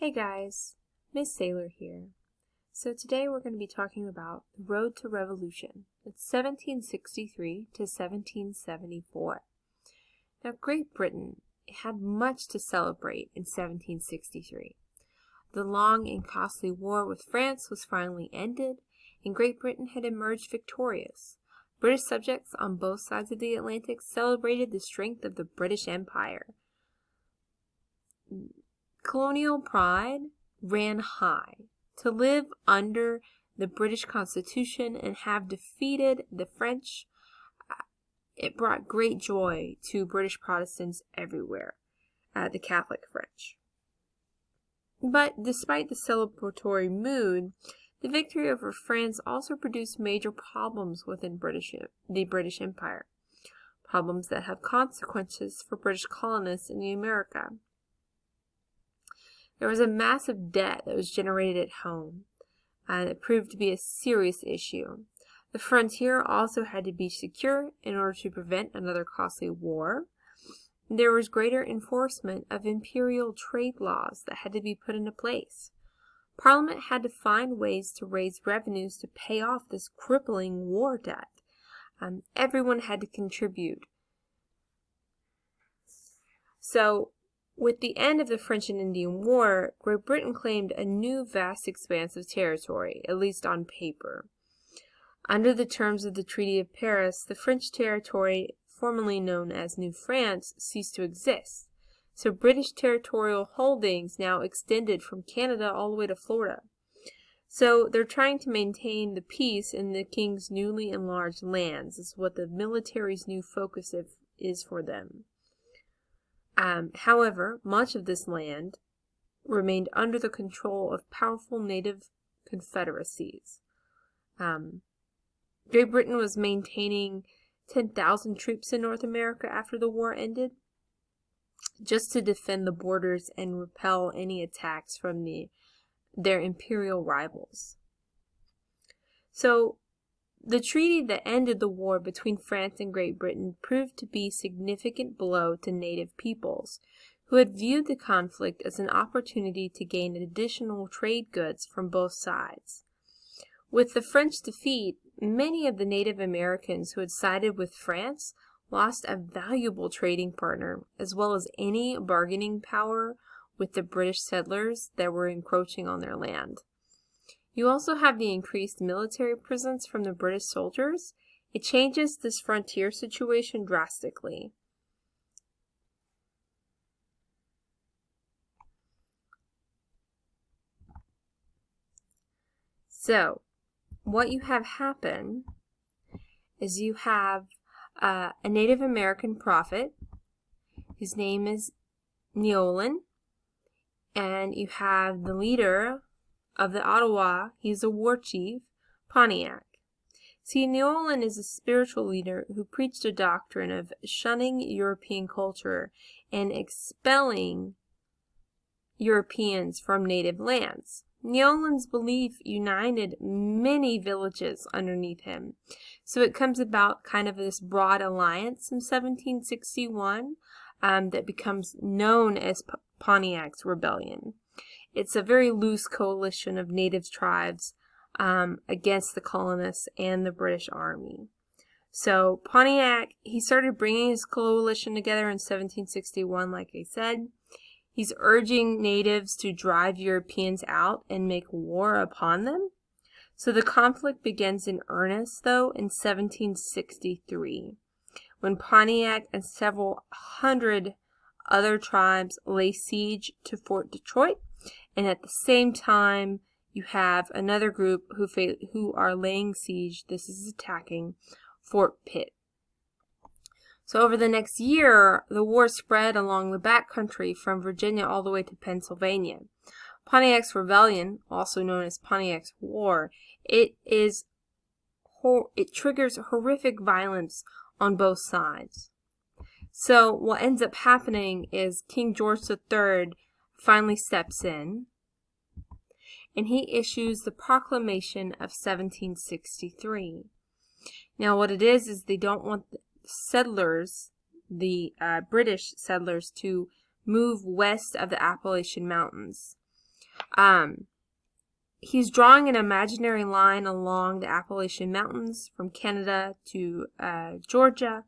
Hey guys, Miss Sailor here. So today we're going to be talking about the Road to Revolution. It's 1763 to 1774. Now Great Britain had much to celebrate in 1763. The long and costly war with France was finally ended, and Great Britain had emerged victorious. British subjects on both sides of the Atlantic celebrated the strength of the British Empire. Colonial pride ran high. To live under the British Constitution and have defeated the French, it brought great joy to British Protestants everywhere, the Catholic French. But despite the celebratory mood, the victory over France also produced major problems within the British Empire, problems that have consequences for British colonists in America. There was a massive debt that was generated at home, and it proved to be a serious issue. The frontier also had to be secure in order to prevent another costly war. There was greater enforcement of imperial trade laws that had to be put into place. Parliament had to find ways to raise revenues to pay off this crippling war debt. Everyone had to contribute. So, with the end of the French and Indian War, Great Britain claimed a new vast expanse of territory, at least on paper. Under the terms of the Treaty of Paris, the French territory, formerly known as New France, ceased to exist. So British territorial holdings now extended from Canada all the way to Florida. So they're trying to maintain the peace in the king's newly enlarged lands. Is what the military's new focus is for them. However, much of this land remained under the control of powerful native confederacies. Great Britain was maintaining 10,000 troops in North America after the war ended, just to defend the borders and repel any attacks from their imperial rivals. So, the treaty that ended the war between France and Great Britain proved to be a significant blow to native peoples, who had viewed the conflict as an opportunity to gain additional trade goods from both sides. With the French defeat, many of the Native Americans who had sided with France lost a valuable trading partner, as well as any bargaining power with the British settlers that were encroaching on their land. You also have the increased military presence from the British soldiers. It changes this frontier situation drastically. So, what you have happen is you have a Native American prophet. His name is Neolin. And you have the leader of the Ottawa, he's a war chief, Pontiac. See, Neolin is a spiritual leader who preached a doctrine of shunning European culture and expelling Europeans from native lands. Neolin's belief united many villages underneath him. So it comes about kind of this broad alliance in 1761 that becomes known as Pontiac's Rebellion. It's a very loose coalition of native tribes against the colonists and the British Army. So Pontiac, he started bringing his coalition together in 1761, like I said. He's urging natives to drive Europeans out and make war upon them. So the conflict begins in earnest, though, in 1763, when Pontiac and several hundred other tribes lay siege to Fort Detroit. And at the same time, you have another group who are laying siege, this is attacking, Fort Pitt. So over the next year, the war spread along the backcountry from Virginia all the way to Pennsylvania. Pontiac's Rebellion, also known as Pontiac's War, it triggers horrific violence on both sides. So what ends up happening is King George III finally steps in, and he issues the Proclamation of 1763. Now what it is they don't want the settlers, the British settlers, to move west of the Appalachian Mountains. He's drawing an imaginary line along the Appalachian Mountains from Canada to Georgia,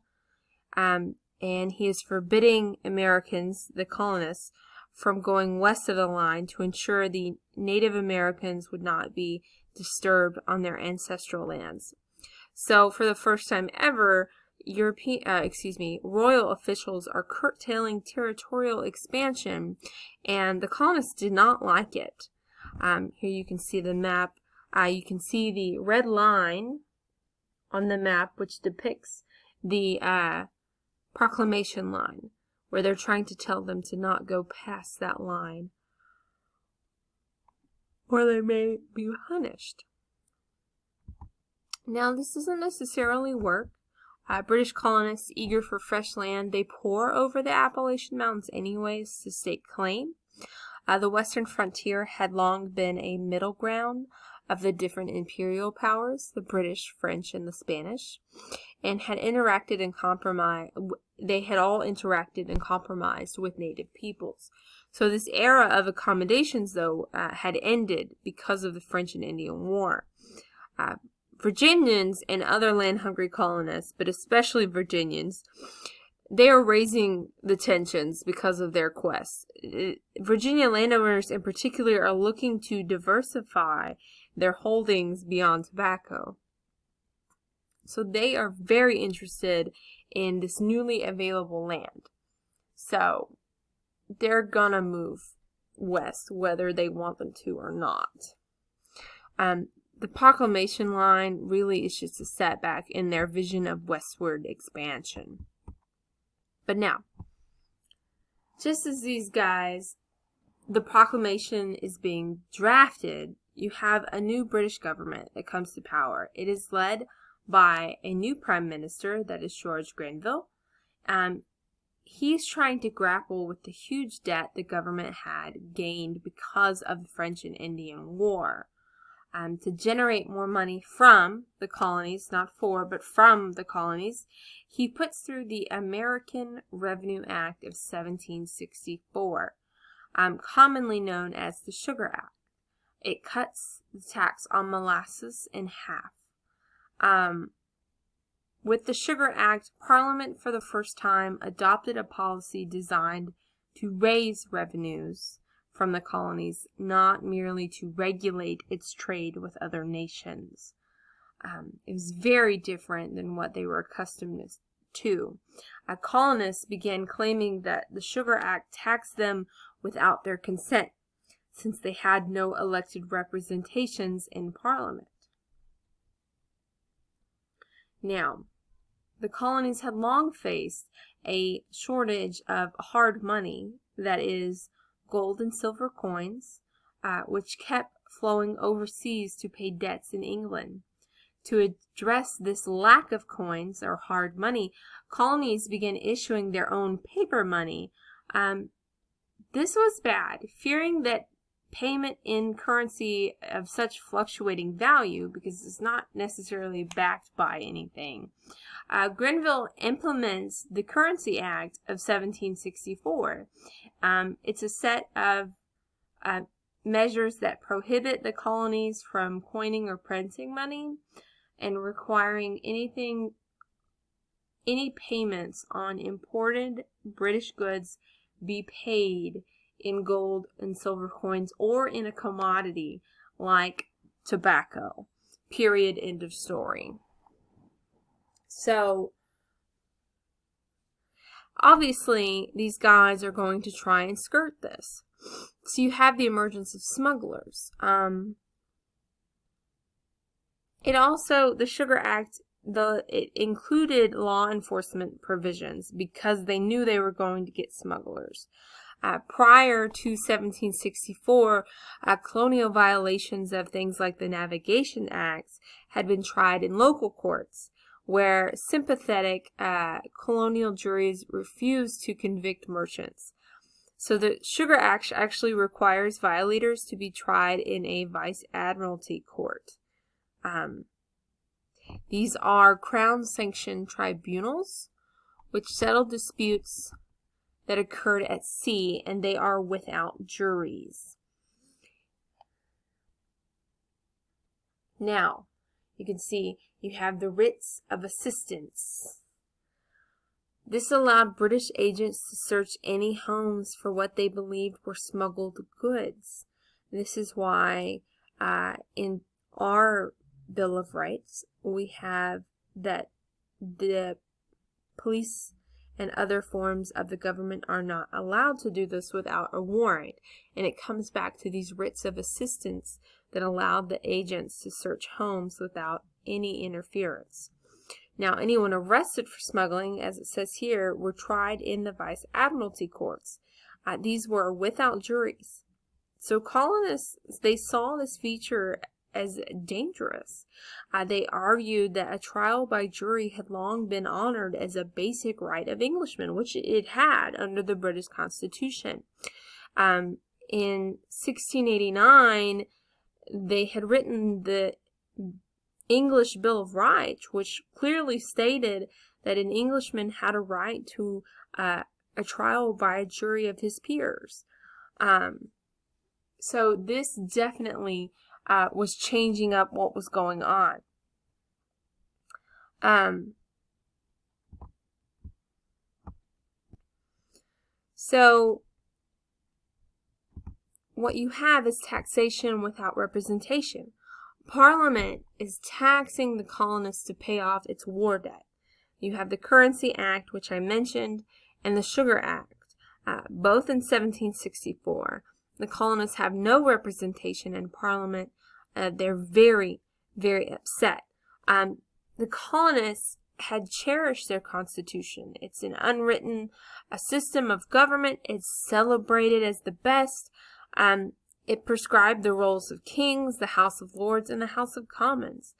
and he is forbidding Americans, the colonists, from going west of the line to ensure the Native Americans would not be disturbed on their ancestral lands. So, for the first time ever, royal officials are curtailing territorial expansion, and the colonists did not like it. Here you can see the map. You can see the red line on the map, which depicts the proclamation line, where they're trying to tell them to not go past that line, or they may be punished. Now, this doesn't necessarily work. British colonists, eager for fresh land, they pour over the Appalachian Mountains anyways to stake claim. The western frontier had long been a middle ground of the different imperial powers, the British, French, and the Spanish, and had interacted and compromised. They had all interacted and compromised with native peoples. So this era of accommodations, though, had ended because of the French and Indian War. Virginians and other land-hungry colonists, but especially Virginians, they are raising the tensions because of their quests. Virginia landowners in particular are looking to diversify their holdings beyond tobacco. So they are very interested in this newly available land. So they're gonna move west whether they want them to or not. The proclamation line really is just a setback in their vision of westward expansion. But now, just as these guys, the proclamation is being drafted, you have a new British government that comes to power. It is led by a new prime minister, that is George Grenville. He's trying to grapple with the huge debt the government had gained because of the French and Indian War. To generate more money from the colonies, not for, but from the colonies, he puts through the American Revenue Act of 1764, commonly known as the Sugar Act. It cuts the tax on molasses in half. With the Sugar Act, Parliament for the first time adopted a policy designed to raise revenues from the colonies, not merely to regulate its trade with other nations. It was very different than what they were accustomed to. Colonists began claiming that the Sugar Act taxed them without their consent, since they had no elected representations in Parliament. Now, the colonies had long faced a shortage of hard money, that is, gold and silver coins, which kept flowing overseas to pay debts in England. To address this lack of coins or hard money, colonies began issuing their own paper money. This was bad, fearing that payment in currency of such fluctuating value, because it's not necessarily backed by anything. Grenville implements the Currency Act of 1764. It's a set of measures that prohibit the colonies from coining or printing money and requiring any payments on imported British goods be paid in gold and silver coins or in a commodity like tobacco. Period. End of story. So, obviously, these guys are going to try and skirt this. So you have the emergence of smugglers. The Sugar Act, it included law enforcement provisions because they knew they were going to get smugglers. Prior to 1764, colonial violations of things like the Navigation Acts had been tried in local courts, where sympathetic colonial juries refused to convict merchants. So the Sugar Act actually requires violators to be tried in a vice admiralty court. These are crown-sanctioned tribunals which settle disputes that occurred at sea, and they are without juries. Now, you can see you have the Ritz of Assistance. This allowed British agents to search any homes for what they believed were smuggled goods. This is why in our Bill of Rights we have that the police and other forms of the government are not allowed to do this without a warrant. And it comes back to these writs of assistance that allowed the agents to search homes without any interference. Now, anyone arrested for smuggling, as it says here, were tried in the Vice Admiralty courts. These were without juries. So colonists, they saw this feature as dangerous. They argued that a trial by jury had long been honored as a basic right of Englishmen, which it had under the British Constitution. In 1689, they had written the English Bill of Rights, which clearly stated that an Englishman had a right to a trial by a jury of his peers. So this definitely was changing up what was going on. So what you have is taxation without representation. Parliament is taxing the colonists to pay off its war debt. You have the Currency Act, which I mentioned, and the Sugar Act, both in 1764. The colonists have no representation in Parliament. They're very, very upset. The colonists had cherished their constitution. It's an unwritten system of government. It's celebrated as the best. It prescribed the roles of kings, the House of Lords, and the House of Commons.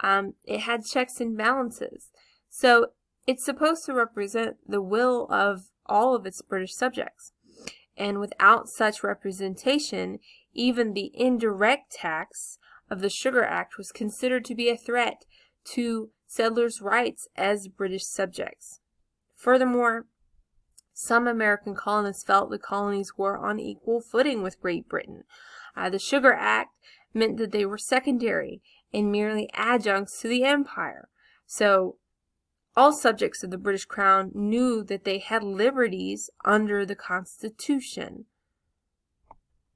It had checks and balances. So it's supposed to represent the will of all of its British subjects. And without such representation, even the indirect tax of the Sugar Act was considered to be a threat to settlers' rights as British subjects. Furthermore, some American colonists felt the colonies were on equal footing with Great Britain. The Sugar Act meant that they were secondary and merely adjuncts to the empire. So all subjects of the British Crown knew that they had liberties under the Constitution.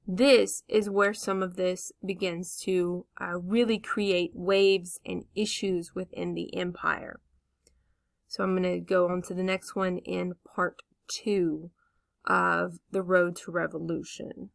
This is where some of this begins to really create waves and issues within the empire. So I'm going to go on to the next one in part 2 of The Road to Revolution.